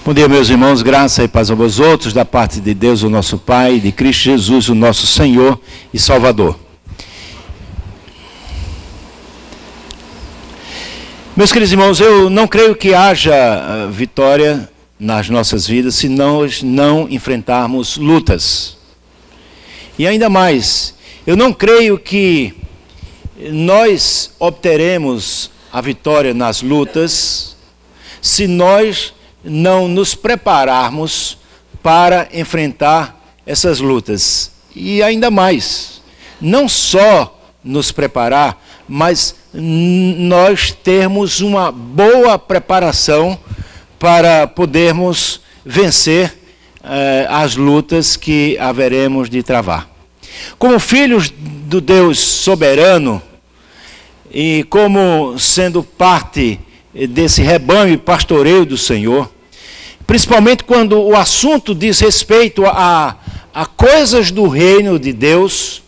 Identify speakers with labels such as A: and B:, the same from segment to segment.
A: Bom dia, meus irmãos, graça e paz a vós outros, da parte de Deus, o nosso Pai, de Cristo Jesus, o nosso Senhor e Salvador. Meus queridos irmãos, eu não creio que haja vitória nas nossas vidas se nós não enfrentarmos lutas. E ainda mais, eu não creio que nós obteremos a vitória nas lutas se nós não nos prepararmos para enfrentar essas lutas. E ainda mais, não só nos preparar, mas nós termos uma boa preparação para podermos vencer as lutas que haveremos de travar. Como filhos do Deus soberano e como sendo parte desse rebanho e pastoreio do Senhor, principalmente quando o assunto diz respeito a coisas do reino de Deus,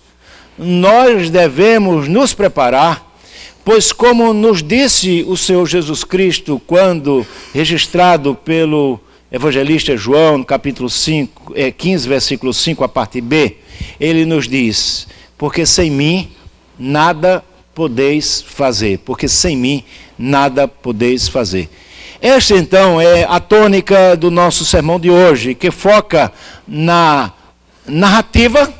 A: nós devemos nos preparar, pois como nos disse o Senhor Jesus Cristo, quando registrado pelo evangelista João, no capítulo 15, versículo 5, a parte B, ele nos diz, porque sem mim nada podeis fazer, porque sem mim nada podeis fazer. Esta, então, é a tônica do nosso sermão de hoje, que foca na narrativa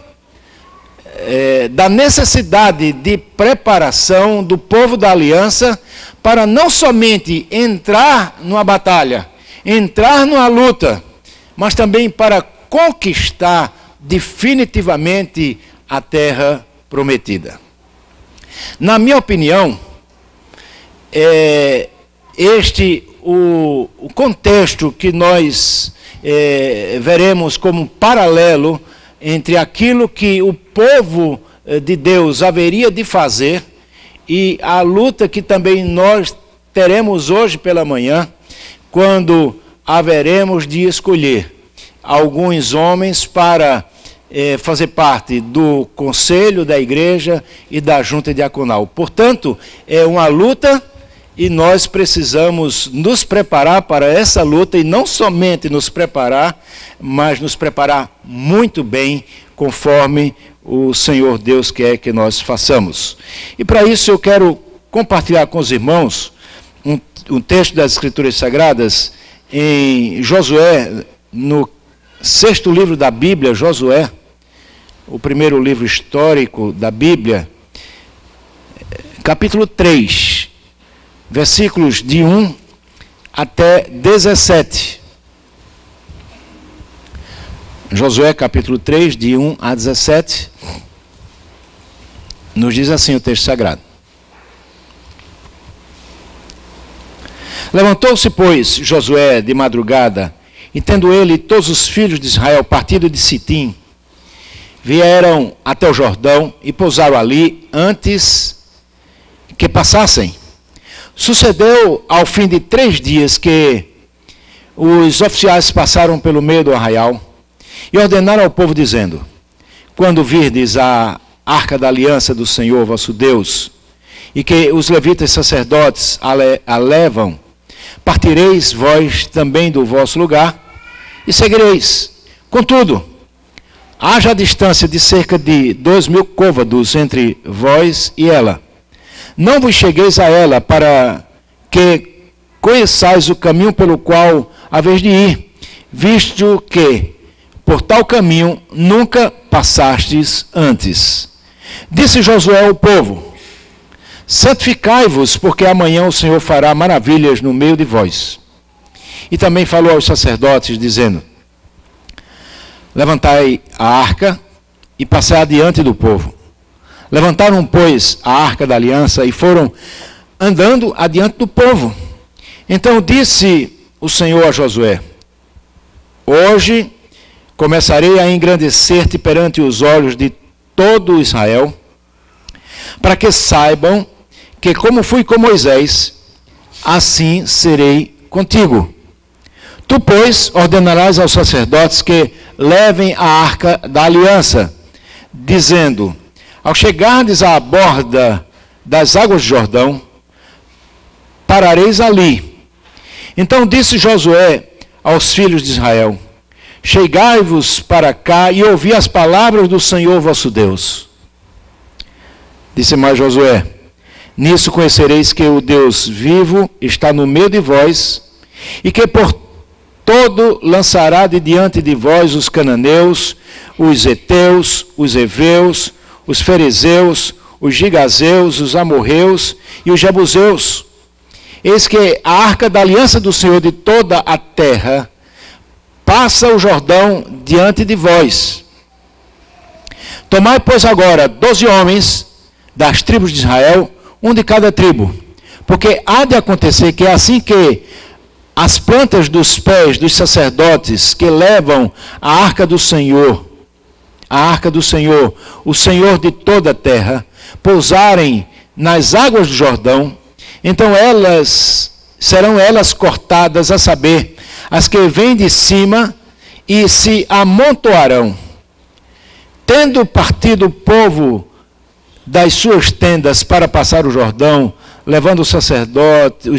A: da necessidade de preparação do povo da aliança para não somente entrar numa batalha, entrar numa luta, mas também para conquistar definitivamente a terra prometida. Na minha opinião, o contexto que nós veremos como paralelo entre aquilo que o povo de Deus haveria de fazer e a luta que também nós teremos hoje pela manhã, quando haveremos de escolher alguns homens para fazer parte do conselho da igreja e da junta diaconal. Portanto, é uma luta e nós precisamos nos preparar para essa luta e não somente nos preparar, mas nos preparar muito bem, conforme o Senhor Deus quer que nós façamos. E para isso eu quero compartilhar com os irmãos um texto das Escrituras Sagradas em Josué, no 6º livro da Bíblia, Josué, o primeiro livro histórico da Bíblia, capítulo 3, versículos de 1 até 17. Josué capítulo 3, de 1 a 17, nos diz assim o texto sagrado. Levantou-se, pois, Josué de madrugada, e tendo ele todos os filhos de Israel partido de Sitim, vieram até o Jordão e pousaram ali antes que passassem. Sucedeu ao fim de 3 dias que os oficiais passaram pelo meio do arraial e ordenaram ao povo dizendo: quando virdes a arca da aliança do Senhor vosso Deus, e que os levitas sacerdotes a levam, partireis vós também do vosso lugar e seguireis. Contudo, haja a distância de cerca de 2.000 côvados entre vós e ela. Não vos chegueis a ela, para que conheçais o caminho pelo qual haveis de ir, visto que por tal caminho nunca passastes antes. Disse Josué ao povo: santificai-vos, porque amanhã o Senhor fará maravilhas no meio de vós. E também falou aos sacerdotes, dizendo: levantai a arca e passai adiante do povo. Levantaram, pois, a arca da aliança e foram andando adiante do povo. Então disse o Senhor a Josué: hoje começarei a engrandecer-te perante os olhos de todo Israel, para que saibam que como fui com Moisés, assim serei contigo. Tu, pois, ordenarás aos sacerdotes que levem a arca da aliança, dizendo: ao chegardes à borda das águas de Jordão, parareis ali. Então disse Josué aos filhos de Israel: chegai-vos para cá e ouvi as palavras do Senhor vosso Deus. Disse mais Josué: nisso conhecereis que o Deus vivo está no meio de vós, e que por todo lançará de diante de vós os cananeus, os heteus, os heveus, os ferezeus, os gigazeus, os amorreus e os jebuseus. Eis que a arca da aliança do Senhor de toda a terra passa o Jordão diante de vós. Tomai, pois, agora 12 homens das tribos de Israel, um de cada tribo, porque há de acontecer que assim que as plantas dos pés dos sacerdotes que levam a arca do Senhor, o Senhor de toda a terra, pousarem nas águas do Jordão, então serão elas cortadas, a saber, as que vêm de cima, e se amontoarão. Tendo partido o povo das suas tendas para passar o Jordão, levando os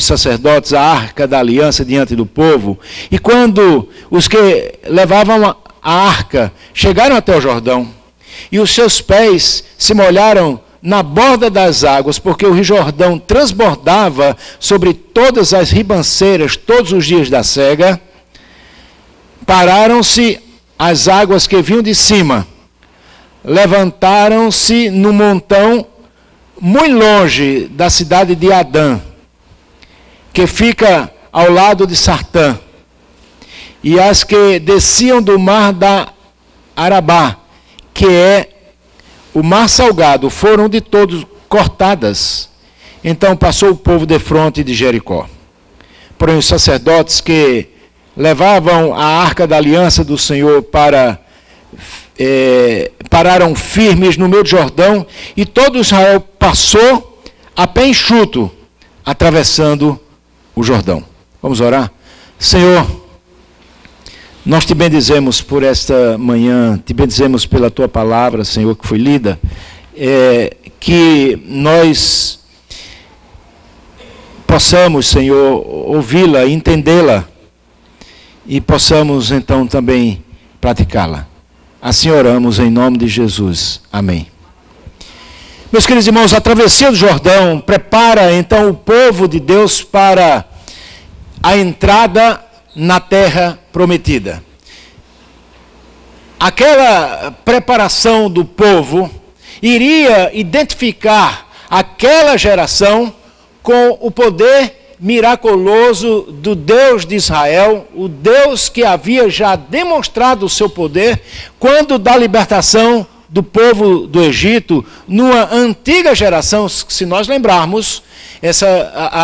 A: sacerdotes a arca da aliança diante do povo, e quando os que levavam a arca chegaram até o Jordão, e os seus pés se molharam na borda das águas, porque o rio Jordão transbordava sobre todas as ribanceiras todos os dias da cega, pararam-se as águas que vinham de cima, levantaram-se no montão muito longe da cidade de Adã, que fica ao lado de Sartã, e as que desciam do mar da Arabá, que é o mar salgado, foram de todos cortadas. Então passou o povo defronte de Jericó. Porém os sacerdotes que levavam a arca da aliança do Senhor pararam firmes no meio do Jordão, e todo Israel passou a pé enxuto, atravessando o Jordão. Vamos orar? Senhor, nós te bendizemos por esta manhã, te bendizemos pela tua palavra, Senhor, que foi lida, que nós possamos, Senhor, ouvi-la, entendê-la, e possamos então também praticá-la. Assim oramos em nome de Jesus. Amém. Meus queridos irmãos, a travessia do Jordão prepara então o povo de Deus para a entrada na terra prometida. Aquela preparação do povo iria identificar aquela geração com o poder miraculoso do Deus de Israel, o Deus que havia já demonstrado o seu poder quando da libertação do povo do Egito, numa antiga geração. Se nós lembrarmos,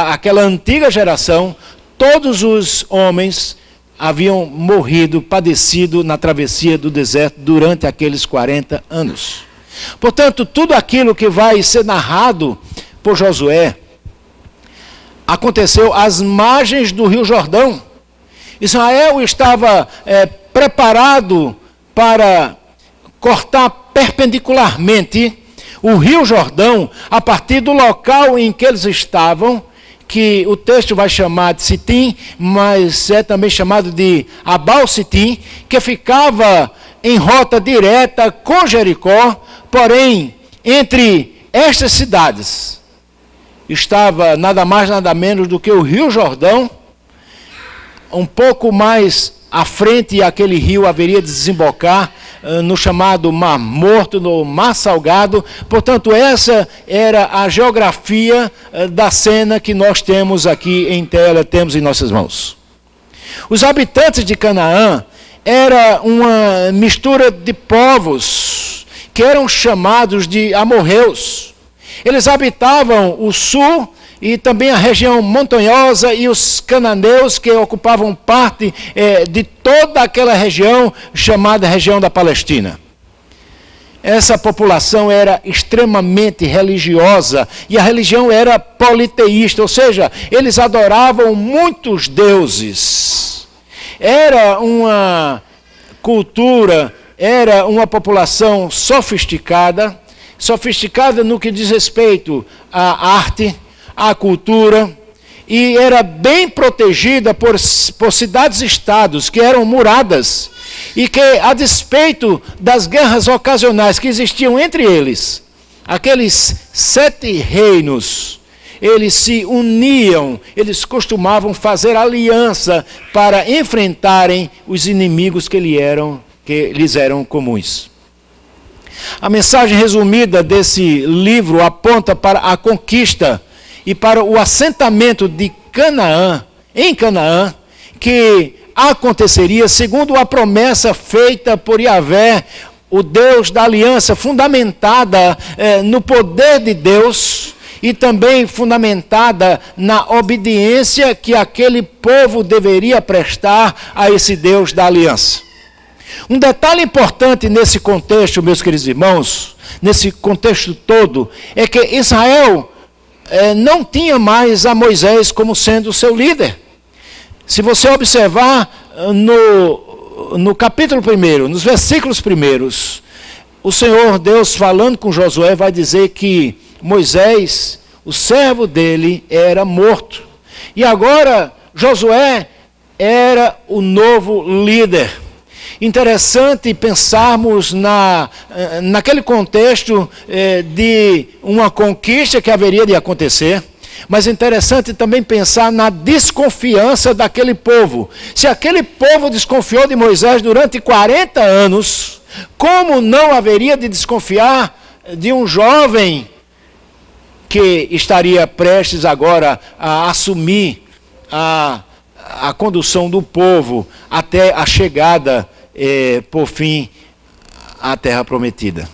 A: aquela antiga geração, todos os homens haviam morrido, padecido na travessia do deserto durante aqueles 40 anos. Portanto, tudo aquilo que vai ser narrado por Josué aconteceu às margens do rio Jordão. Israel estava preparado para cortar perpendicularmente o rio Jordão a partir do local em que eles estavam, que o texto vai chamar de Sitim, mas é também chamado de Abal-Sitim, que ficava em rota direta com Jericó. Porém, entre estas cidades estava nada mais, nada menos do que o rio Jordão. Um pouco mais à frente, aquele rio haveria de desembocar no chamado Mar Morto, no Mar Salgado. Portanto, essa era a geografia da cena que nós temos aqui em tela, temos em nossas mãos. Os habitantes de Canaã era uma mistura de povos que eram chamados de amorreus. Eles habitavam o sul e também a região montanhosa, e os cananeus que ocupavam parte de toda aquela região chamada região da Palestina. Essa população era extremamente religiosa, e a religião era politeísta, ou seja, eles adoravam muitos deuses. Era uma cultura, era uma população sofisticada no que diz respeito à arte, à cultura, e era bem protegida por cidades-estados que eram muradas, e que, a despeito das guerras ocasionais que existiam entre eles, aqueles 7 reinos, eles se uniam, eles costumavam fazer aliança para enfrentarem os inimigos que lhes eram comuns. A mensagem resumida desse livro aponta para a conquista e para o assentamento de Canaã, em Canaã, que aconteceria segundo a promessa feita por Yahvé, o Deus da aliança, fundamentada no poder de Deus e também fundamentada na obediência que aquele povo deveria prestar a esse Deus da aliança. Um detalhe importante nesse contexto, meus queridos irmãos, nesse contexto todo, é que Israel não tinha mais a Moisés como sendo seu líder. Se você observar no capítulo 1, nos versículos primeiros, o Senhor Deus falando com Josué vai dizer que Moisés, o servo dele, era morto. E agora Josué era o novo líder. Interessante pensarmos naquele contexto de uma conquista que haveria de acontecer, mas é interessante também pensar na desconfiança daquele povo. Se aquele povo desconfiou de Moisés durante 40 anos, como não haveria de desconfiar de um jovem que estaria prestes agora a assumir a condução do povo até a chegada, por fim, à terra prometida?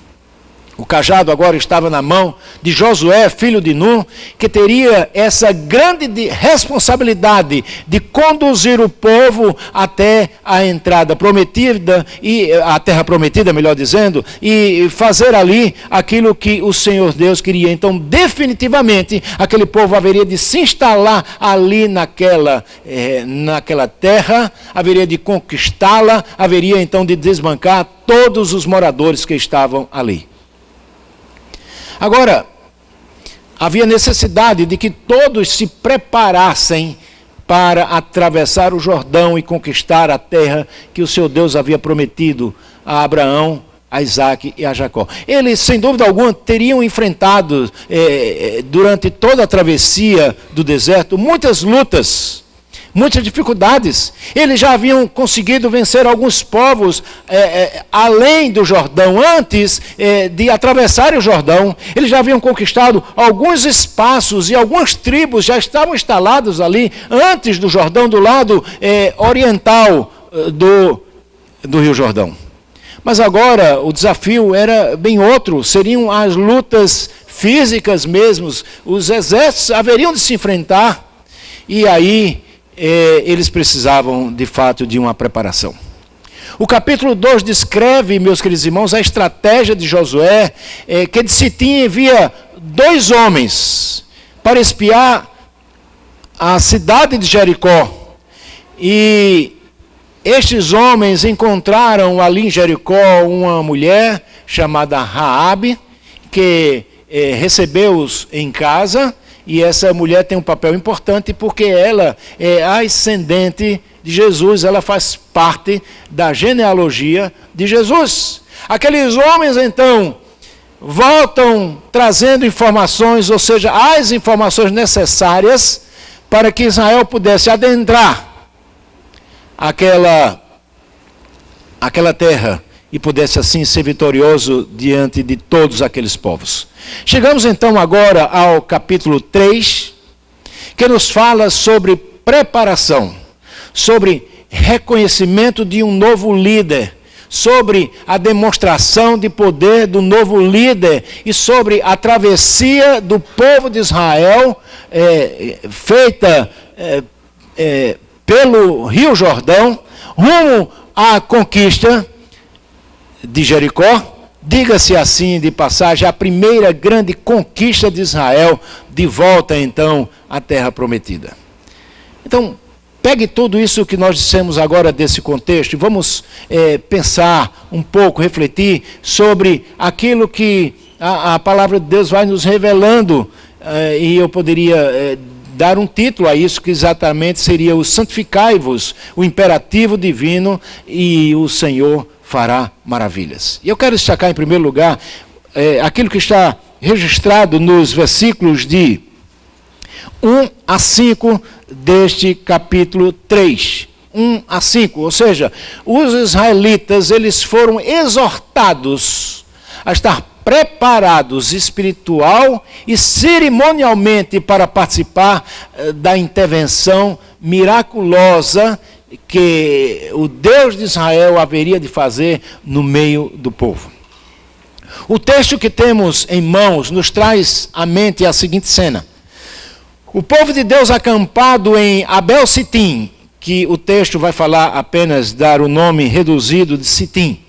A: O cajado agora estava na mão de Josué, filho de Nun, que teria essa grande responsabilidade de conduzir o povo até a entrada prometida, e a terra prometida, melhor dizendo, e fazer ali aquilo que o Senhor Deus queria. Então, definitivamente, aquele povo haveria de se instalar ali naquela terra, haveria de conquistá-la, haveria então de desbancar todos os moradores que estavam ali. Agora, havia necessidade de que todos se preparassem para atravessar o Jordão e conquistar a terra que o seu Deus havia prometido a Abraão, a Isaque e a Jacó. Eles, sem dúvida alguma, teriam enfrentado, durante toda a travessia do deserto, muitas lutas, muitas dificuldades. Eles já haviam conseguido vencer alguns povos além do Jordão, antes de atravessar o Jordão. Eles já haviam conquistado alguns espaços e algumas tribos já estavam instaladas ali antes do Jordão, do lado oriental do Rio Jordão. Mas agora o desafio era bem outro, seriam as lutas físicas mesmo. Os exércitos haveriam de se enfrentar, e aí eles precisavam, de fato, de uma preparação. O capítulo 2 descreve, meus queridos irmãos, a estratégia de Josué, que de Sitim envia 2 homens para espiar a cidade de Jericó. E estes homens encontraram ali em Jericó uma mulher chamada Raabe, que recebeu-os em casa. E essa mulher tem um papel importante porque ela é a ascendente de Jesus, ela faz parte da genealogia de Jesus. Aqueles homens, então, voltam trazendo informações, ou seja, as informações necessárias para que Israel pudesse adentrar aquela terra e pudesse assim ser vitorioso diante de todos aqueles povos. Chegamos então agora ao capítulo 3, que nos fala sobre preparação, sobre reconhecimento de um novo líder, sobre a demonstração de poder do novo líder e sobre a travessia do povo de Israel feita pelo Rio Jordão, rumo à conquista de Jericó. Diga-se assim de passagem, a primeira grande conquista de Israel, de volta então à terra prometida. Então, pegue tudo isso que nós dissemos agora desse contexto e vamos pensar um pouco, refletir sobre aquilo que a palavra de Deus vai nos revelando, e eu poderia dar um título a isso, que exatamente seria o santificai-vos, o imperativo divino, e o Senhor fará maravilhas. E eu quero destacar em primeiro lugar aquilo que está registrado nos versículos de 1 a 5 deste capítulo 3. 1 a 5, ou seja, os israelitas, eles foram exortados a estar preparados espiritual e cerimonialmente para participar da intervenção miraculosa que o Deus de Israel haveria de fazer no meio do povo. O texto que temos em mãos nos traz à mente a seguinte cena. O povo de Deus acampado em Abel-Sitim, que o texto vai falar apenas dar o nome reduzido de Sitim,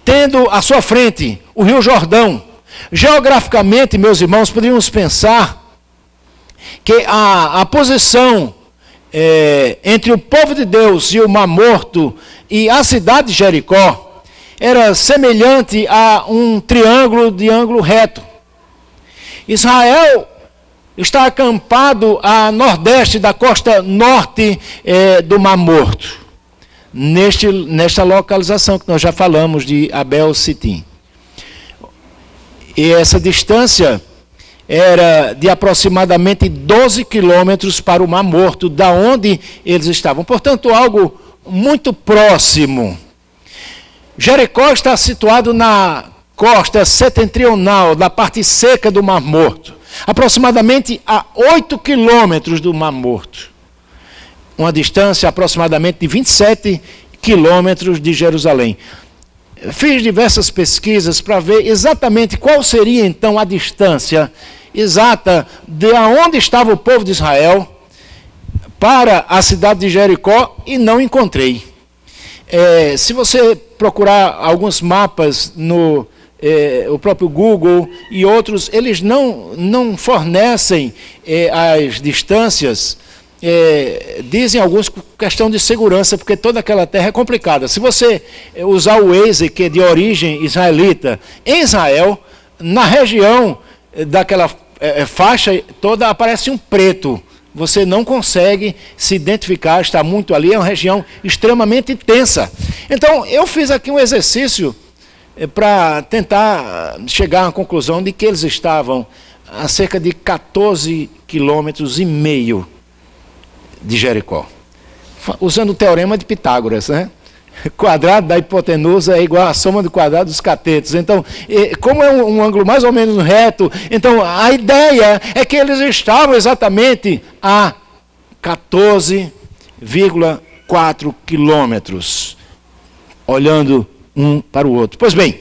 A: tendo à sua frente o rio Jordão. Geograficamente, meus irmãos, poderíamos pensar que a posição entre o povo de Deus e o Mar Morto e a cidade de Jericó era semelhante a um triângulo de ângulo reto. Israel está acampado a nordeste da costa norte do Mar Morto, nesta localização que nós já falamos de Abel-Sitim. E essa distância era de aproximadamente 12 quilômetros para o Mar Morto, da onde eles estavam. Portanto, algo muito próximo. Jericó está situado na costa setentrional, da parte seca do Mar Morto, aproximadamente a 8 quilômetros do Mar Morto. Uma distância aproximadamente de 27 quilômetros de Jerusalém. Fiz diversas pesquisas para ver exatamente qual seria então a distância exata de onde estava o povo de Israel para a cidade de Jericó e não encontrei. Se você procurar alguns mapas no o próprio Google e outros, eles não fornecem as distâncias. Dizem alguns questão de segurança, porque toda aquela terra é complicada. Se você usar o Waze, que é de origem israelita, em Israel, na região daquela faixa toda aparece um preto. Você não consegue se identificar, está muito ali, é uma região extremamente tensa. Então, eu fiz aqui um exercício para tentar chegar à conclusão de que eles estavam a cerca de 14,5 quilômetros de Jericó. Usando o teorema de Pitágoras, né? Quadrado da hipotenusa é igual à soma do quadrado dos catetos. Então, como é um ângulo mais ou menos reto, então a ideia é que eles estavam exatamente a 14,4 quilômetros, olhando um para o outro. Pois bem,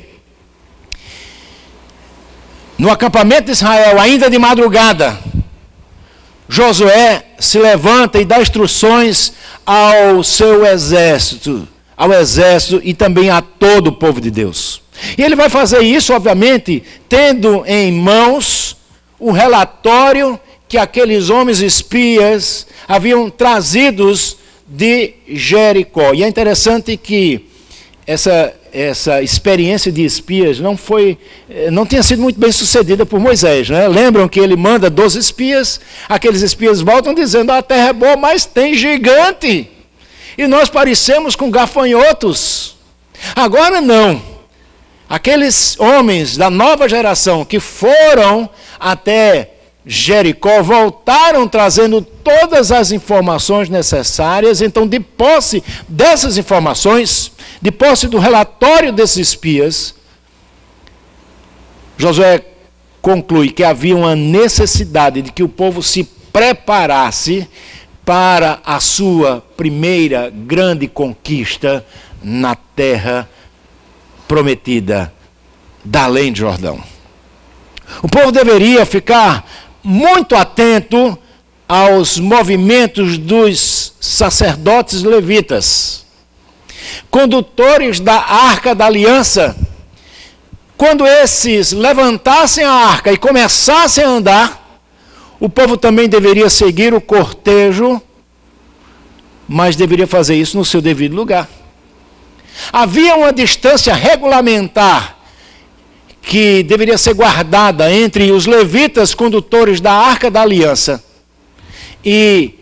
A: no acampamento de Israel, ainda de madrugada, Josué se levanta e dá instruções ao seu exército, e também a todo o povo de Deus. E ele vai fazer isso, obviamente, tendo em mãos o relatório que aqueles homens espias haviam trazidos de Jericó. E é interessante que essa experiência de espias não tinha sido muito bem sucedida por Moisés, né? Lembram que ele manda 12 espias, aqueles espias voltam dizendo, a terra é boa, mas tem gigante, e nós parecemos com gafanhotos. Agora não, aqueles homens da nova geração que foram até Jericó voltaram trazendo todas as informações necessárias. Então, de posse dessas informações, de posse do relatório desses espias, Josué conclui que havia uma necessidade de que o povo se preparasse para a sua primeira grande conquista na terra prometida da além de Jordão. O povo deveria ficar muito atento aos movimentos dos sacerdotes levitas, condutores da Arca da Aliança. Quando esses levantassem a arca e começassem a andar, o povo também deveria seguir o cortejo, mas deveria fazer isso no seu devido lugar. Havia uma distância regulamentar que deveria ser guardada entre os levitas condutores da Arca da Aliança e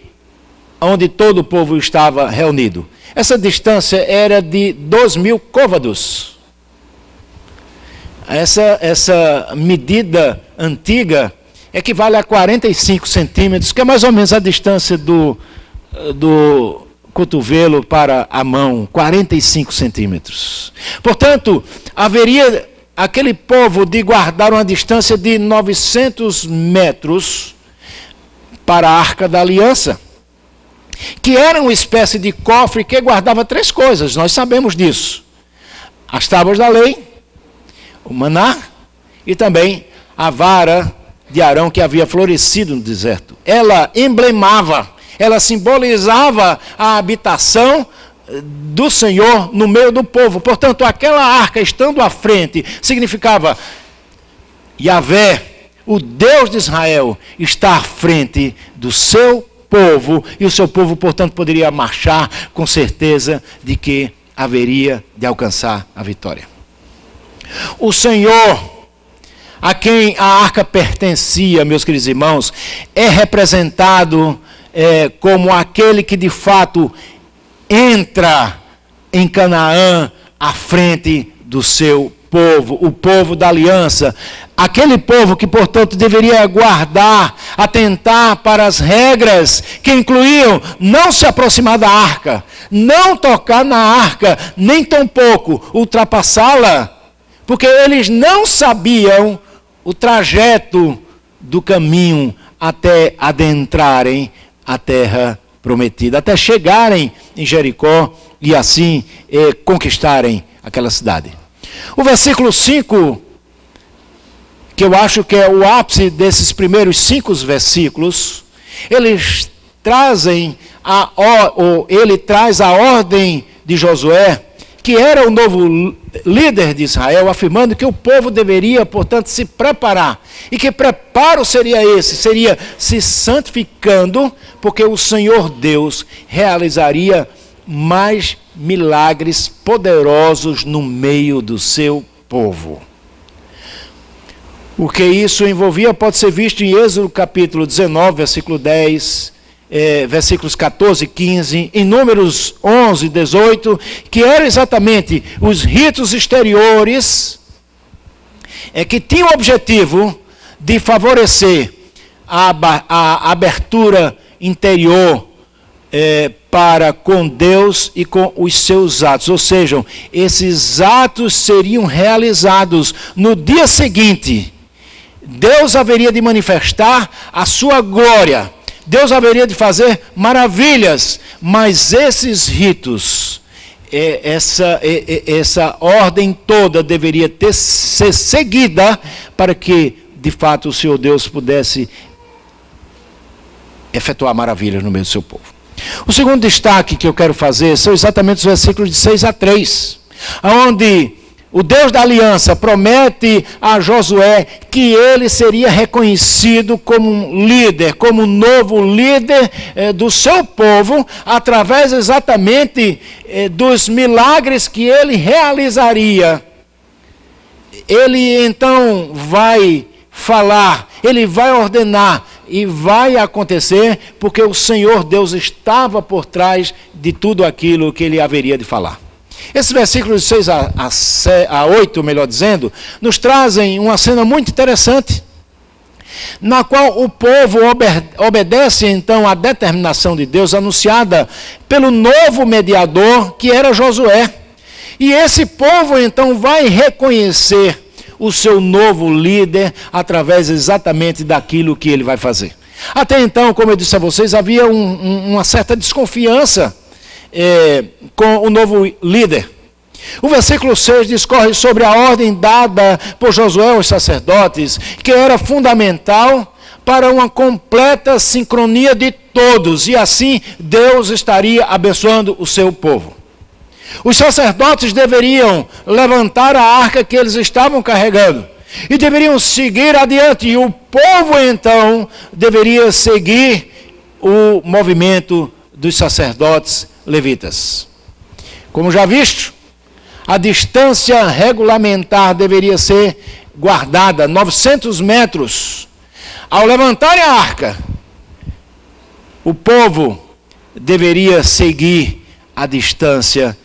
A: onde todo o povo estava reunido. Essa distância era de 2.000 côvados. Essa medida antiga equivale a 45 centímetros, que é mais ou menos a distância do cotovelo para a mão, 45 centímetros. Portanto, haveria aquele povo de guardar uma distância de 900 metros para a Arca da Aliança, que era uma espécie de cofre que guardava 3 coisas, nós sabemos disso: as tábuas da lei, o maná e também a vara de Arão que havia florescido no deserto. Ela emblemava, ela simbolizava a habitação do Senhor no meio do povo. Portanto, aquela arca estando à frente significava Yahvé, o Deus de Israel, está à frente do seu povo, e o seu povo, portanto, poderia marchar com certeza de que haveria de alcançar a vitória. O Senhor, a quem a arca pertencia, meus queridos irmãos, é representado como aquele que de fato entra em Canaã à frente do seu povo, o povo da aliança, aquele povo que, portanto, deveria guardar, atentar para as regras que incluíam não se aproximar da arca, não tocar na arca, nem tampouco ultrapassá-la, porque eles não sabiam o trajeto do caminho até adentrarem a terra prometida, até chegarem em Jericó e assim conquistarem aquela cidade. O versículo 5, que eu acho que é o ápice desses primeiros 5 versículos, eles trazem ele traz a ordem de Josué, que era o novo líder de Israel, afirmando que o povo deveria, portanto, se preparar. E que preparo seria esse? Seria se santificando, porque o Senhor Deus realizaria mais milagres poderosos no meio do seu povo. O que isso envolvia pode ser visto em Êxodo capítulo 19, versículo 10, versículos 14 e 15, em Números 11 e 18, que eram exatamente os ritos exteriores que tinham o objetivo de favorecer a abertura interior para com Deus e com os seus atos. Ou seja, esses atos seriam realizados no dia seguinte. Deus haveria de manifestar a sua glória, Deus haveria de fazer maravilhas, mas esses ritos, essa ordem toda deveria ser seguida para que, de fato, o Senhor Deus pudesse efetuar maravilhas no meio do seu povo. O segundo destaque que eu quero fazer são exatamente os versículos de 6 a 3, onde o Deus da aliança promete a Josué que ele seria reconhecido como um líder, como um novo líder do seu povo, através exatamente dos milagres que ele realizaria. Ele então vai falar, ele vai ordenar, e vai acontecer porque o Senhor Deus estava por trás de tudo aquilo que ele haveria de falar. Esses versículos de 6 a 8, melhor dizendo, nos trazem uma cena muito interessante, na qual o povo obedece então à determinação de Deus anunciada pelo novo mediador, que era Josué. E esse povo então vai reconhecer o seu novo líder através exatamente daquilo que ele vai fazer. Até então, como eu disse a vocês, havia uma certa desconfiança com o novo líder. O versículo 6 discorre sobre a ordem dada por Josué aos sacerdotes, que era fundamental para uma completa sincronia de todos, e assim Deus estaria abençoando o seu povo. Os sacerdotes deveriam levantar a arca que eles estavam carregando e deveriam seguir adiante, e o povo então deveria seguir o movimento dos sacerdotes levitas. Como já visto, a distância regulamentar deveria ser guardada, 900 metros. Ao levantarem a arca, o povo deveria seguir à distância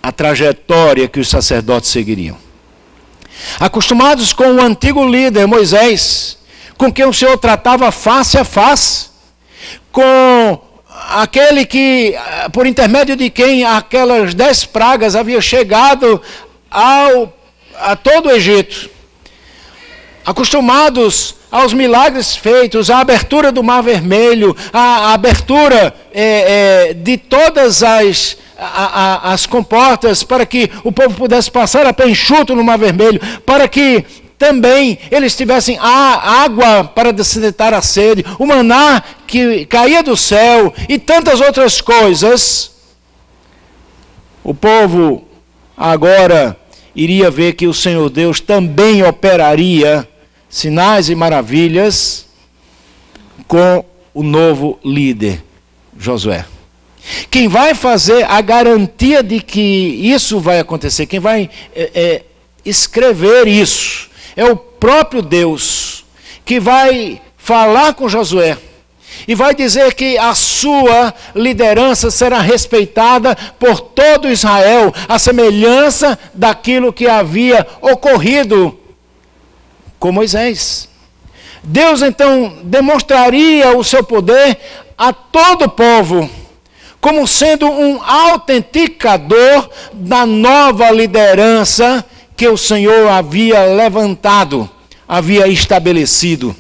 A: a trajetória que os sacerdotes seguiriam. Acostumados com o antigo líder Moisés, com quem o Senhor tratava face a face, com aquele que, por intermédio de quem aquelas 10 pragas haviam chegado a todo o Egito, acostumados aos milagres feitos, à abertura do Mar Vermelho, à abertura de todas as comportas para que o povo pudesse passar a pé enxuto no Mar Vermelho, para que também eles tivessem água para desinfetar a sede, o maná que caía do céu e tantas outras coisas. O povo agora iria ver que o Senhor Deus também operaria sinais e maravilhas com o novo líder, Josué. Quem vai fazer a garantia de que isso vai acontecer, quem vai escrever isso, é o próprio Deus, que vai falar com Josué e vai dizer que a sua liderança será respeitada por todo Israel, a semelhança daquilo que havia ocorrido com Moisés. Deus então demonstraria o seu poder a todo o povo, como sendo um autenticador da nova liderança que o Senhor havia levantado, havia estabelecido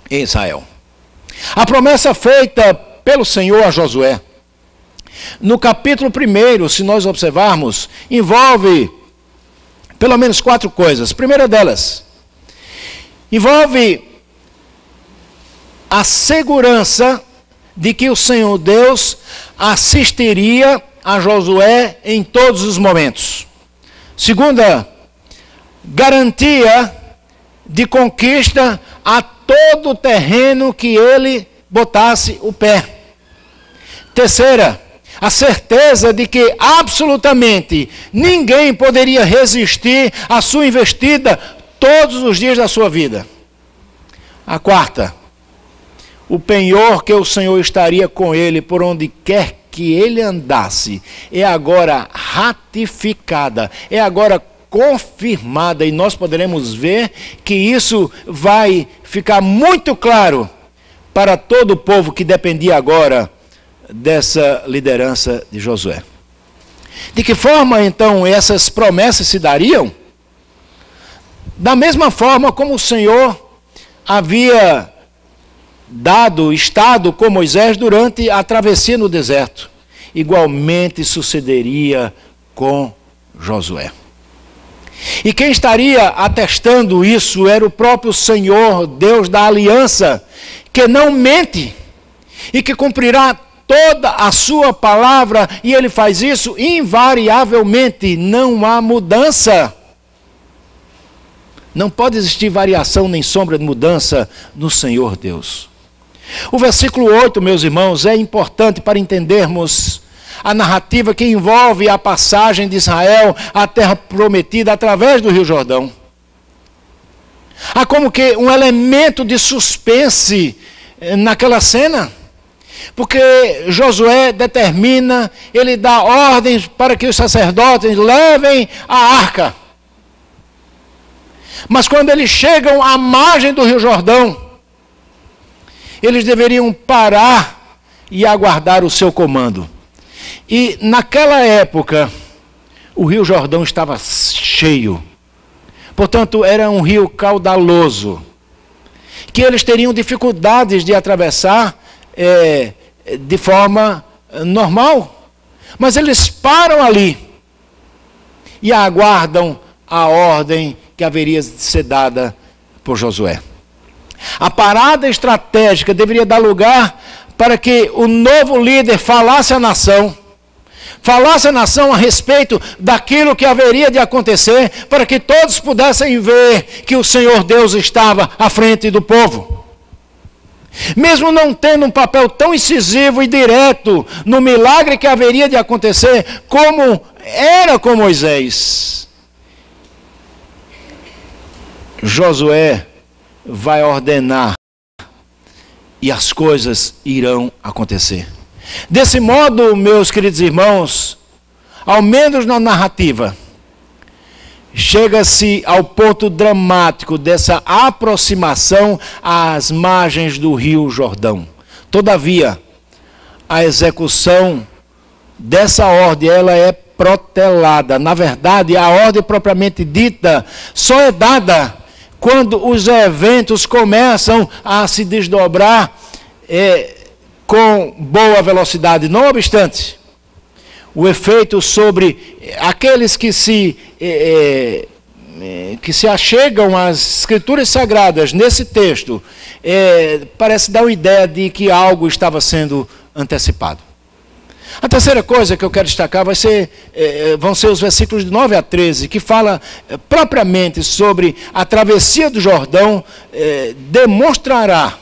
A: em Israel. A promessa feita pelo Senhor a Josué, no capítulo 1, se nós observarmos, envolve pelo menos 4 coisas. A primeira delas, envolve a segurança de que o Senhor Deus assistiria a Josué em todos os momentos. Segunda, garantia de conquista a todo o terreno que ele botasse o pé. Terceira, a certeza de que absolutamente ninguém poderia resistir à sua investida todos os dias da sua vida. A quarta, o penhor que o Senhor estaria com ele por onde quer que ele andasse, é agora ratificada, é agora confirmada, e nós poderemos ver que isso vai ficar muito claro para todo o povo que dependia agora dessa liderança de Josué. De que forma então essas promessas se dariam? Da mesma forma como o Senhor havia estado com Moisés durante a travessia no deserto, igualmente sucederia com Josué. E quem estaria atestando isso era o próprio Senhor, Deus da aliança, que não mente e que cumprirá toda a sua palavra, e ele faz isso invariavelmente, não há mudança. Não pode existir variação nem sombra de mudança no Senhor Deus. O versículo 8, meus irmãos, é importante para entendermos a narrativa que envolve a passagem de Israel à terra prometida através do Rio Jordão. Há como que um elemento de suspense naquela cena, porque Josué determina, ele dá ordens para que os sacerdotes levem a arca. Mas quando eles chegam à margem do Rio Jordão, eles deveriam parar e aguardar o seu comando. E naquela época, o Rio Jordão estava cheio. Portanto, era um rio caudaloso, que eles teriam dificuldades de atravessar de forma normal. Mas eles param ali e aguardam a ordem que haveria de ser dada por Josué. A parada estratégica deveria dar lugar para que o novo líder falasse à nação a respeito daquilo que haveria de acontecer, para que todos pudessem ver que o Senhor Deus estava à frente do povo. Mesmo não tendo um papel tão incisivo e direto no milagre que haveria de acontecer, como era com Moisés, Josué vai ordenar e as coisas irão acontecer. Desse modo, meus queridos irmãos, ao menos na narrativa, chega-se ao ponto dramático dessa aproximação às margens do rio Jordão. Todavia, a execução dessa ordem, ela é protelada. Na verdade, a ordem propriamente dita só é dada quando os eventos começam a se desdobrar com boa velocidade. Não obstante, o efeito sobre aqueles que se achegam às Escrituras Sagradas nesse texto, parece dar uma ideia de que algo estava sendo antecipado. A terceira coisa que eu quero destacar vão ser os versículos de 9 a 13, que fala propriamente sobre a travessia do Jordão, demonstrará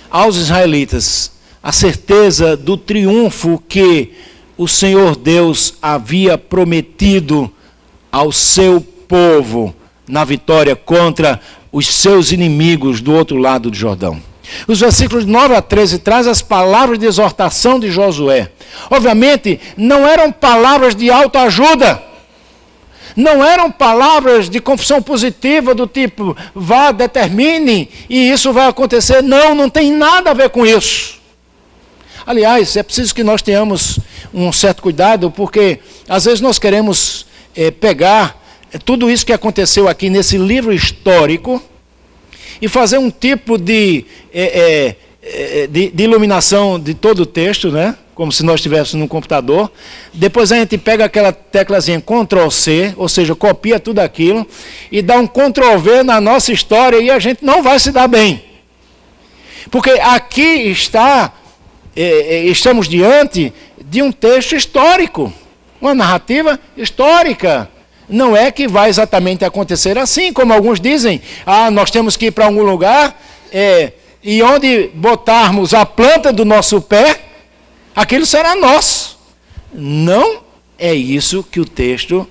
A: aos israelitas a certeza do triunfo que o Senhor Deus havia prometido ao seu povo na vitória contra os seus inimigos do outro lado do Jordão. Os versículos 9 a 13 traz as palavras de exortação de Josué. Obviamente, não eram palavras de autoajuda. Não eram palavras de confissão positiva do tipo, vá, determine, e isso vai acontecer. Não, não tem nada a ver com isso. Aliás, é preciso que nós tenhamos um certo cuidado, porque às vezes nós queremos pegar tudo isso que aconteceu aqui nesse livro histórico e fazer um tipo de iluminação de todo o texto, né? Como se nós estivéssemos num computador. Depois a gente pega aquela teclazinha Ctrl+C, ou seja, copia tudo aquilo, e dá um Ctrl+V na nossa história, e a gente não vai se dar bem. Porque aqui estamos diante de um texto histórico, uma narrativa histórica. Não é que vai exatamente acontecer assim, como alguns dizem, nós temos que ir para algum lugar, e onde botarmos a planta do nosso pé, aquilo será nosso. Não é isso que o texto,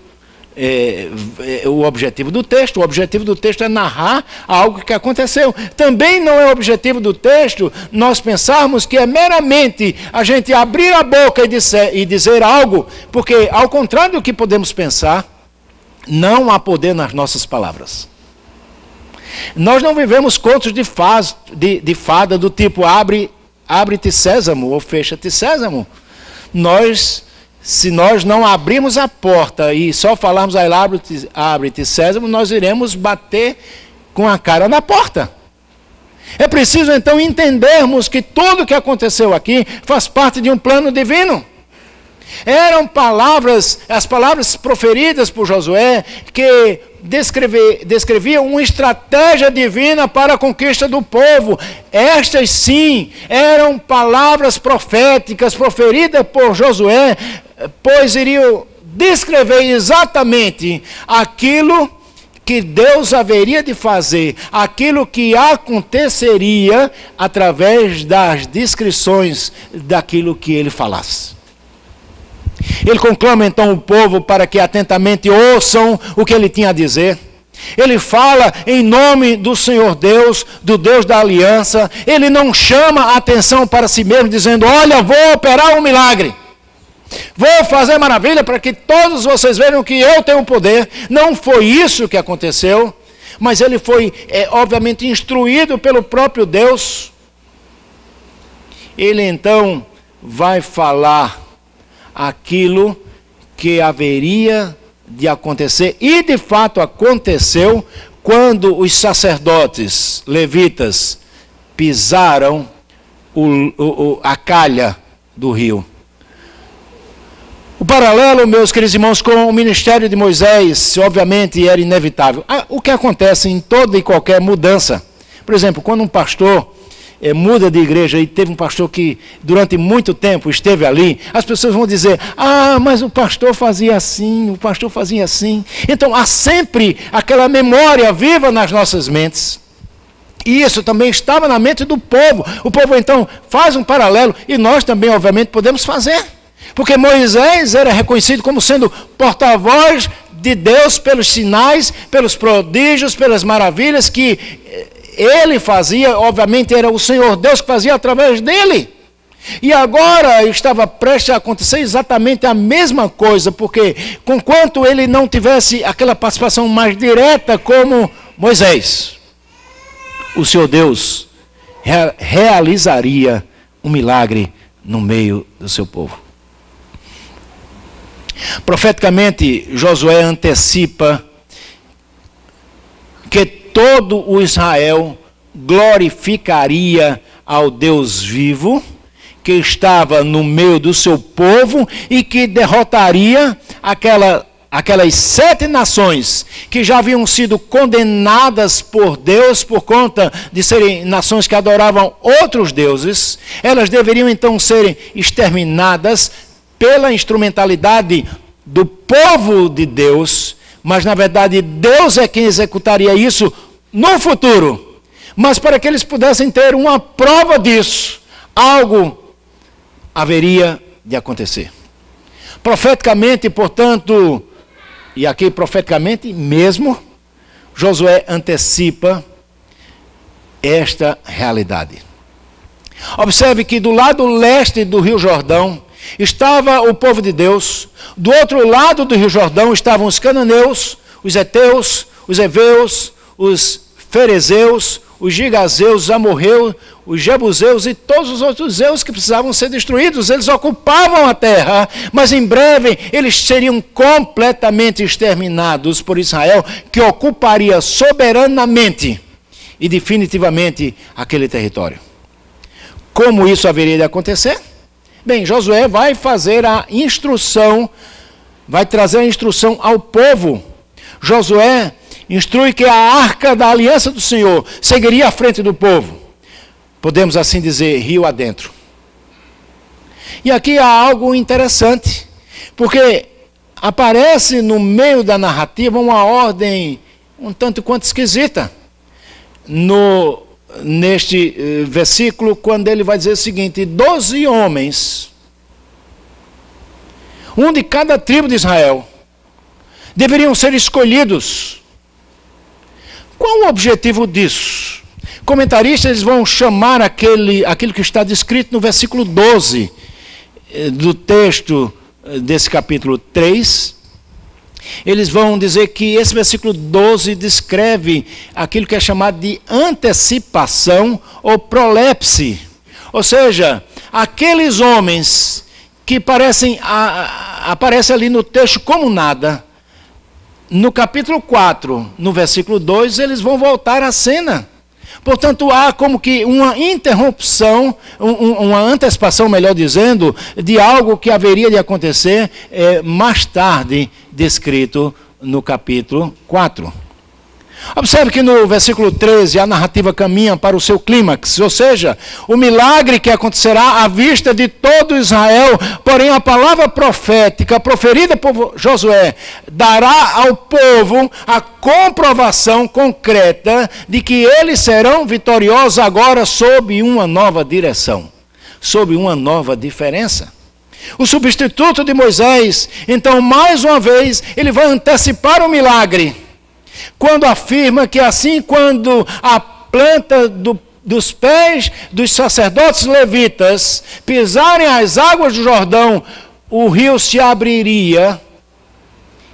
A: o objetivo do texto. O objetivo do texto é narrar algo que aconteceu. Também não é o objetivo do texto nós pensarmos que é meramente a gente abrir a boca e dizer algo, porque ao contrário do que podemos pensar, não há poder nas nossas palavras. Nós não vivemos contos de fada do tipo abre-te sésamo ou fecha-te sésamo. Se nós não abrirmos a porta e só falarmos abre-te sésamo, nós iremos bater com a cara na porta. É preciso então entendermos que tudo o que aconteceu aqui faz parte de um plano divino. Eram as palavras proferidas por Josué, que descreviam uma estratégia divina para a conquista do povo. Estas sim eram palavras proféticas proferidas por Josué, pois iriam descrever exatamente aquilo que Deus haveria de fazer, aquilo que aconteceria através das descrições daquilo que ele falasse. Ele conclama então o povo para que atentamente ouçam o que ele tinha a dizer. Ele fala em nome do Senhor Deus, do Deus da aliança. Ele não chama a atenção para si mesmo, dizendo, olha, vou operar um milagre. Vou fazer maravilha para que todos vocês vejam que eu tenho poder. Não foi isso que aconteceu, mas ele foi, obviamente, instruído pelo próprio Deus. Ele então vai falar aquilo que haveria de acontecer, e de fato aconteceu quando os sacerdotes levitas pisaram a calha do rio. O paralelo, meus queridos irmãos, com o ministério de Moisés, obviamente, era inevitável. O que acontece em toda e qualquer mudança, por exemplo, quando um pastor muda de igreja, e teve um pastor que durante muito tempo esteve ali, as pessoas vão dizer, mas o pastor fazia assim, o pastor fazia assim. Então há sempre aquela memória viva nas nossas mentes, e isso também estava na mente do povo. O povo então faz um paralelo, e nós também obviamente podemos fazer, porque Moisés era reconhecido como sendo porta-voz de Deus pelos sinais, pelos prodígios, pelas maravilhas que ele fazia. Obviamente era o Senhor Deus que fazia através dele. E agora estava prestes a acontecer exatamente a mesma coisa, porque conquanto ele não tivesse aquela participação mais direta como Moisés, o Senhor Deus realizaria um milagre no meio do seu povo. Profeticamente, Josué antecipa que todo o Israel glorificaria ao Deus vivo, que estava no meio do seu povo e que derrotaria aquelas 7 nações que já haviam sido condenadas por Deus por conta de serem nações que adoravam outros deuses. Elas deveriam então serem exterminadas pela instrumentalidade do povo de Deus, mas na verdade Deus é quem executaria isso no futuro. Mas para que eles pudessem ter uma prova disso, algo haveria de acontecer. Profeticamente, portanto, e aqui profeticamente mesmo, Josué antecipa esta realidade. Observe que do lado leste do Rio Jordão estava o povo de Deus, do outro lado do Rio Jordão estavam os cananeus, os heteus, os heveus, os ferezeus, os gigazeus, os amorreus, os jebuseus e todos os outros zeus que precisavam ser destruídos. Eles ocupavam a terra, mas em breve eles seriam completamente exterminados por Israel, que ocuparia soberanamente e definitivamente aquele território. Como isso haveria de acontecer? Bem, Josué vai fazer a instrução, vai trazer a instrução ao povo. Josué instrui que a arca da aliança do Senhor seguiria à frente do povo. Podemos assim dizer, rio adentro. E aqui há algo interessante, porque aparece no meio da narrativa uma ordem um tanto quanto esquisita. Neste versículo, quando ele vai dizer o seguinte: 12 homens, um de cada tribo de Israel, deveriam ser escolhidos. Qual o objetivo disso? Comentaristas vão chamar aquilo que está descrito no versículo 12 do texto desse capítulo 3. Eles vão dizer que esse versículo 12 descreve aquilo que é chamado de antecipação ou prolepse. Ou seja, aqueles homens que aparecem ali no texto como nada, no capítulo 4, no versículo 2, eles vão voltar à cena. Portanto, há como que uma interrupção, uma antecipação, melhor dizendo, de algo que haveria de acontecer mais tarde, descrito no capítulo 4. Observe que no versículo 13 a narrativa caminha para o seu clímax, ou seja, o milagre que acontecerá à vista de todo Israel, porém a palavra profética proferida por Josué dará ao povo a comprovação concreta de que eles serão vitoriosos agora sob uma nova direção, sob uma nova diferença. O substituto de Moisés, então mais uma vez, ele vai antecipar o milagre, quando afirma que assim quando a planta dos pés dos sacerdotes levitas pisarem as águas do Jordão, o rio se abriria.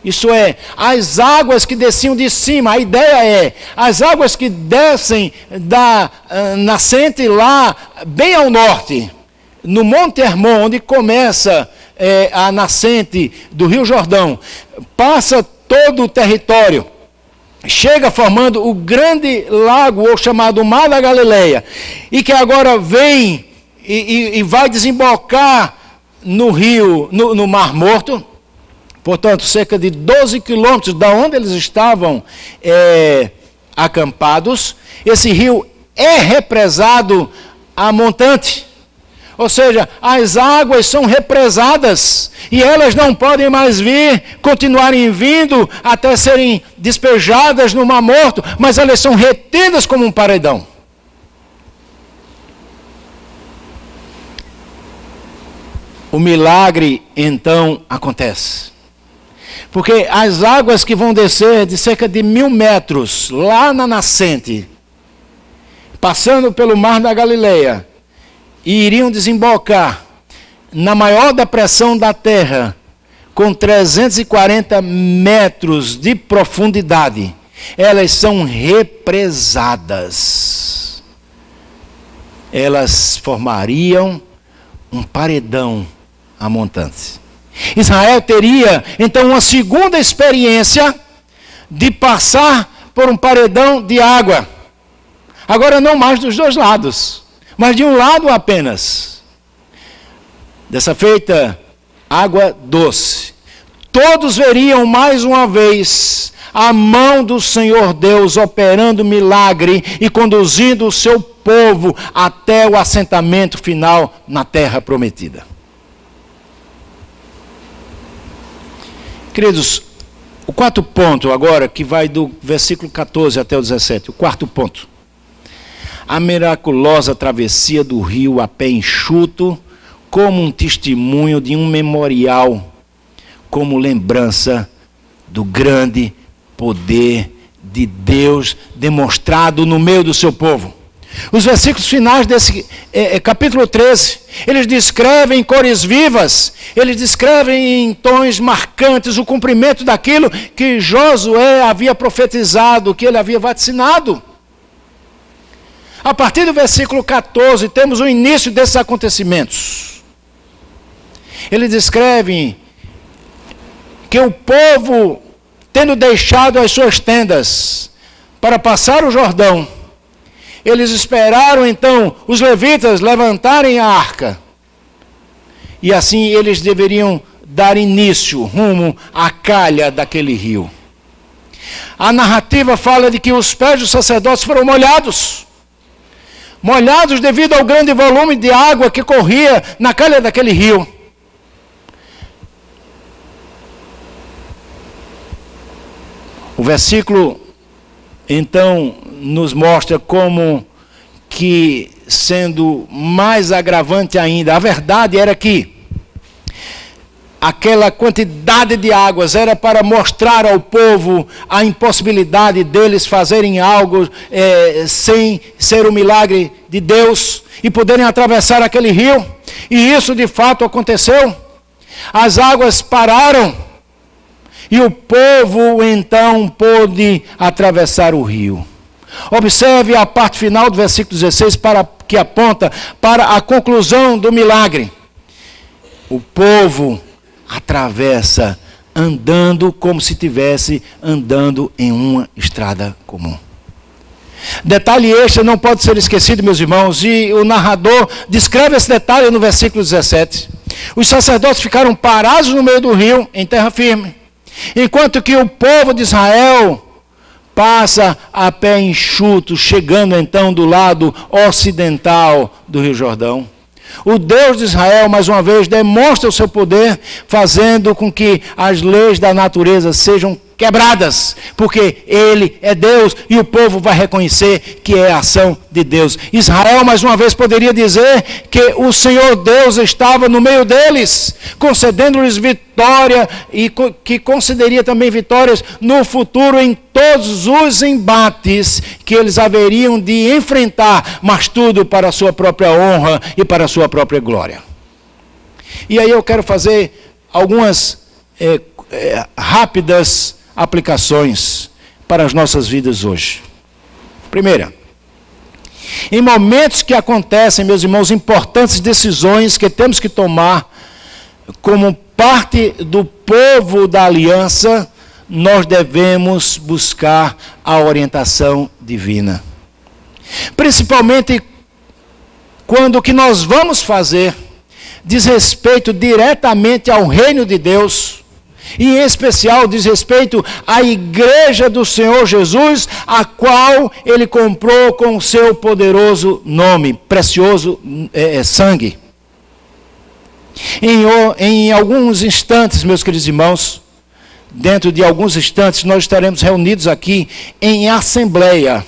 A: Isso é, as águas que desciam de cima, a ideia é, as águas que descem da nascente lá, bem ao norte, no Monte Hermon, onde começa a nascente do Rio Jordão, passa todo o território, chega formando o grande lago, ou chamado Mar da Galileia, e que agora vem e vai desembocar no rio, no Mar Morto, portanto, cerca de 12 quilômetros da onde eles estavam acampados. Esse rio é represado a montante, ou seja, as águas são represadas e elas não podem mais continuarem vindo até serem despejadas no Mar Morto, mas elas são retidas como um paredão. O milagre então acontece. Porque as águas que vão descer de cerca de 1000 metros, lá na nascente, passando pelo mar da Galileia, e iriam desembocar na maior depressão da terra, com 340 metros de profundidade, elas são represadas. Elas formariam um paredão a montantes. Israel teria, então, uma segunda experiência de passar por um paredão de água. Agora, não mais dos dois lados, mas de um lado apenas. Dessa feita, água doce. Todos veriam mais uma vez a mão do Senhor Deus operando milagre e conduzindo o seu povo até o assentamento final na terra prometida. Queridos, o quarto ponto agora, que vai do versículo 14 até o 17, o quarto ponto. A miraculosa travessia do rio a pé enxuto, como um testemunho de um memorial, como lembrança do grande poder de Deus demonstrado no meio do seu povo. Os versículos finais desse capítulo 13, eles descrevem em cores vivas, eles descrevem em tons marcantes o cumprimento daquilo que Josué havia profetizado, que ele havia vaticinado. A partir do versículo 14, temos o início desses acontecimentos. Ele descreve que o povo, tendo deixado as suas tendas para passar o Jordão, eles esperaram então os levitas levantarem a arca. E assim eles deveriam dar início rumo à calha daquele rio. A narrativa fala de que os pés dos sacerdotes foram molhados. Molhados devido ao grande volume de água que corria na calha daquele rio. O versículo, então, nos mostra como que, sendo mais agravante ainda, a verdade era que aquela quantidade de águas era para mostrar ao povo a impossibilidade deles fazerem algo sem ser o milagre de Deus e poderem atravessar aquele rio. E isso de fato aconteceu. As águas pararam. E o povo então pôde atravessar o rio. Observe a parte final do versículo 16 que aponta para a conclusão do milagre. O povo atravessa andando como se estivesse andando em uma estrada comum. Detalhe este não pode ser esquecido, meus irmãos, e o narrador descreve esse detalhe no versículo 17. Os sacerdotes ficaram parados no meio do rio, em terra firme, enquanto que o povo de Israel passa a pé enxuto, chegando então do lado ocidental do Rio Jordão. O Deus de Israel, mais uma vez, demonstra o seu poder, fazendo com que as leis da natureza sejam quebradas, porque Ele é Deus e o povo vai reconhecer que é a ação de Deus. Israel, mais uma vez, poderia dizer que o Senhor Deus estava no meio deles, concedendo-lhes vitória e que concederia também vitórias no futuro em todos os embates que eles haveriam de enfrentar, mas tudo para a sua própria honra e para a sua própria glória. E aí eu quero fazer algumas rápidas aplicações para as nossas vidas hoje. Primeira, em momentos que acontecem, meus irmãos, importantes decisões que temos que tomar como parte do povo da aliança, nós devemos buscar a orientação divina. Principalmente quando o que nós vamos fazer diz respeito diretamente ao reino de Deus, e em especial diz respeito à igreja do Senhor Jesus, a qual Ele comprou com o seu poderoso nome, precioso sangue. Em alguns instantes, meus queridos irmãos, dentro de alguns instantes, nós estaremos reunidos aqui em assembleia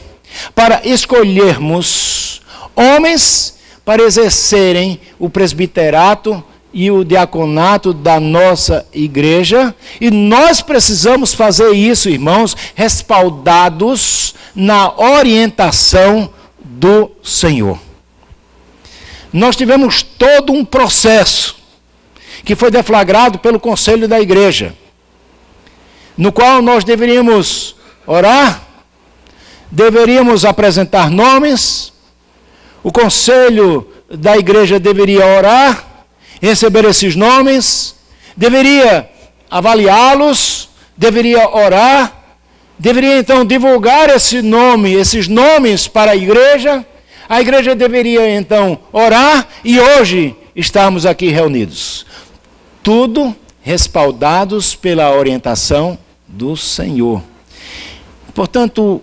A: para escolhermos homens para exercerem o presbiterato e o diaconato da nossa igreja, e nós precisamos fazer isso, irmãos, respaldados na orientação do Senhor. Nós tivemos todo um processo que foi deflagrado pelo conselho da igreja, no qual nós deveríamos orar, deveríamos apresentar nomes, o conselho da igreja deveria orar, receber esses nomes, deveria avaliá-los, deveria orar, deveria então divulgar esses nomes para a igreja deveria então orar e hoje estamos aqui reunidos. Tudo respaldados pela orientação do Senhor. Portanto,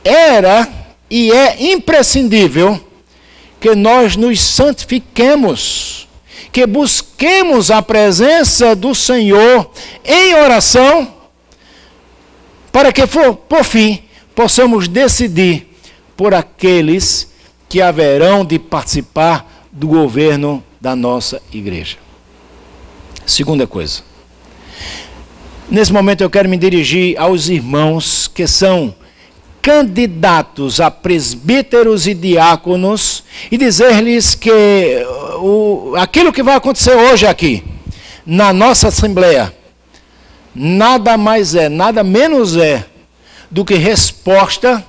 A: era e é imprescindível que nós nos santifiquemos, que busquemos a presença do Senhor em oração, para que, por fim, possamos decidir por aqueles que haverão de participar do governo da nossa igreja. Segunda coisa. Nesse momento eu quero me dirigir aos irmãos que são candidatos a presbíteros e diáconos e dizer-lhes que aquilo que vai acontecer hoje aqui, na nossa Assembleia, nada mais é, nada menos é do que resposta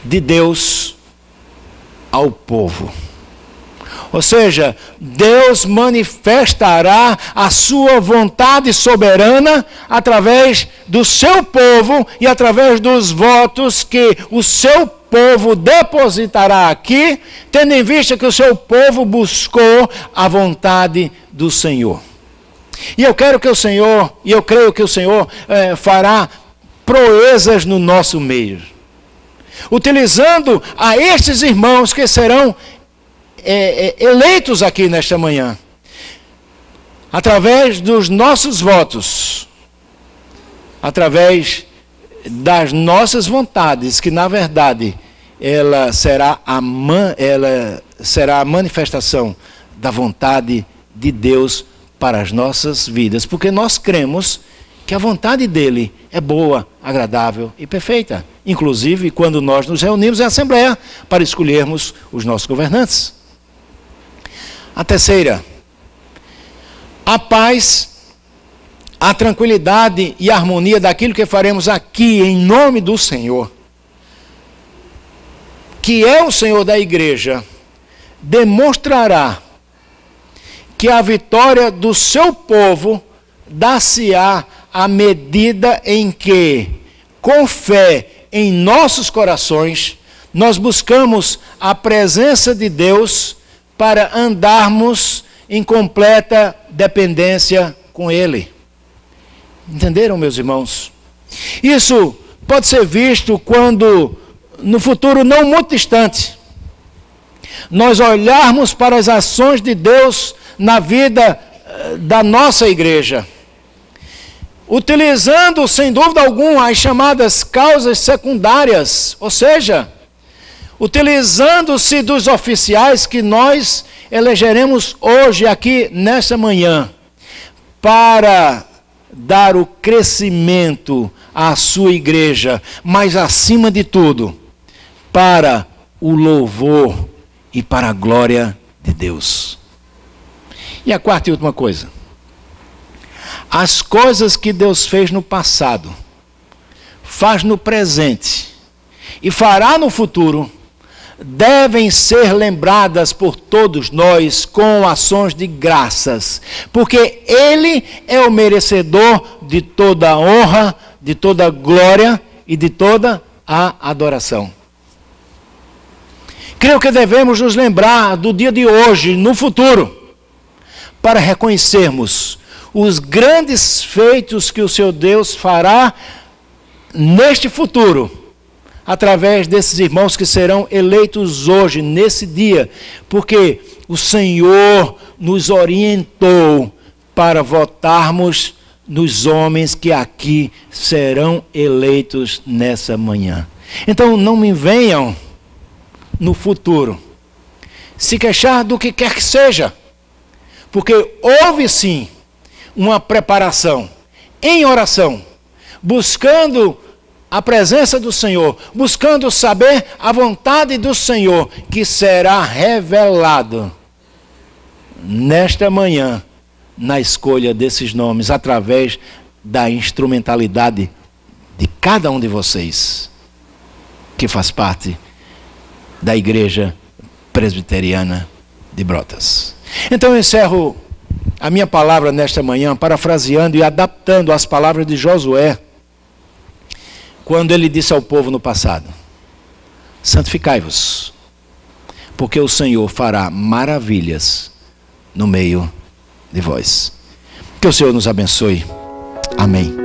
A: de Deus ao povo. Ou seja, Deus manifestará a sua vontade soberana através do seu povo e através dos votos que o seu povo depositará aqui, tendo em vista que o seu povo buscou a vontade do Senhor. E eu quero que o Senhor, e eu creio que o Senhor fará proezas no nosso meio, utilizando a estes irmãos que serão eleitos aqui nesta manhã, através dos nossos votos, através das nossas vontades, que na verdade ela será a manifestação da vontade de Deus para as nossas vidas, porque nós cremos que a vontade dele é boa, agradável e perfeita, inclusive quando nós nos reunimos em assembleia para escolhermos os nossos governantes. A terceira, a paz, a tranquilidade e a harmonia daquilo que faremos aqui em nome do Senhor, que é o Senhor da igreja, demonstrará que a vitória do seu povo dar-se-á à medida em que, com fé em nossos corações, nós buscamos a presença de Deus para andarmos em completa dependência com Ele. Entenderam, meus irmãos? Isso pode ser visto quando, no futuro não muito distante, nós olharmos para as ações de Deus na vida da nossa igreja, utilizando, sem dúvida alguma, as chamadas causas secundárias, ou seja, utilizando-se dos oficiais que nós elegeremos hoje aqui nesta manhã, para dar o crescimento à sua igreja, mas acima de tudo, para o louvor e para a glória de Deus. E a quarta e última coisa, as coisas que Deus fez no passado, faz no presente e fará no futuro, devem ser lembradas por todos nós com ações de graças, porque Ele é o merecedor de toda a honra, de toda a glória e de toda a adoração. Creio que devemos nos lembrar do dia de hoje, no futuro, para reconhecermos os grandes feitos que o seu Deus fará neste futuro, através desses irmãos que serão eleitos hoje, nesse dia, porque o Senhor nos orientou para votarmos nos homens que aqui serão eleitos nessa manhã. Então não me venham no futuro se queixar do que quer que seja, Porque houve sim uma preparação em oração, buscando a presença do Senhor, buscando saber a vontade do Senhor, que será revelado nesta manhã, na escolha desses nomes, através da instrumentalidade de cada um de vocês, que faz parte da Igreja Presbiteriana de Brotas. Então eu encerro a minha palavra nesta manhã, parafraseando e adaptando as palavras de Josué, quando ele disse ao povo no passado: santificai-vos, porque o Senhor fará maravilhas no meio de vós. Que o Senhor nos abençoe. Amém.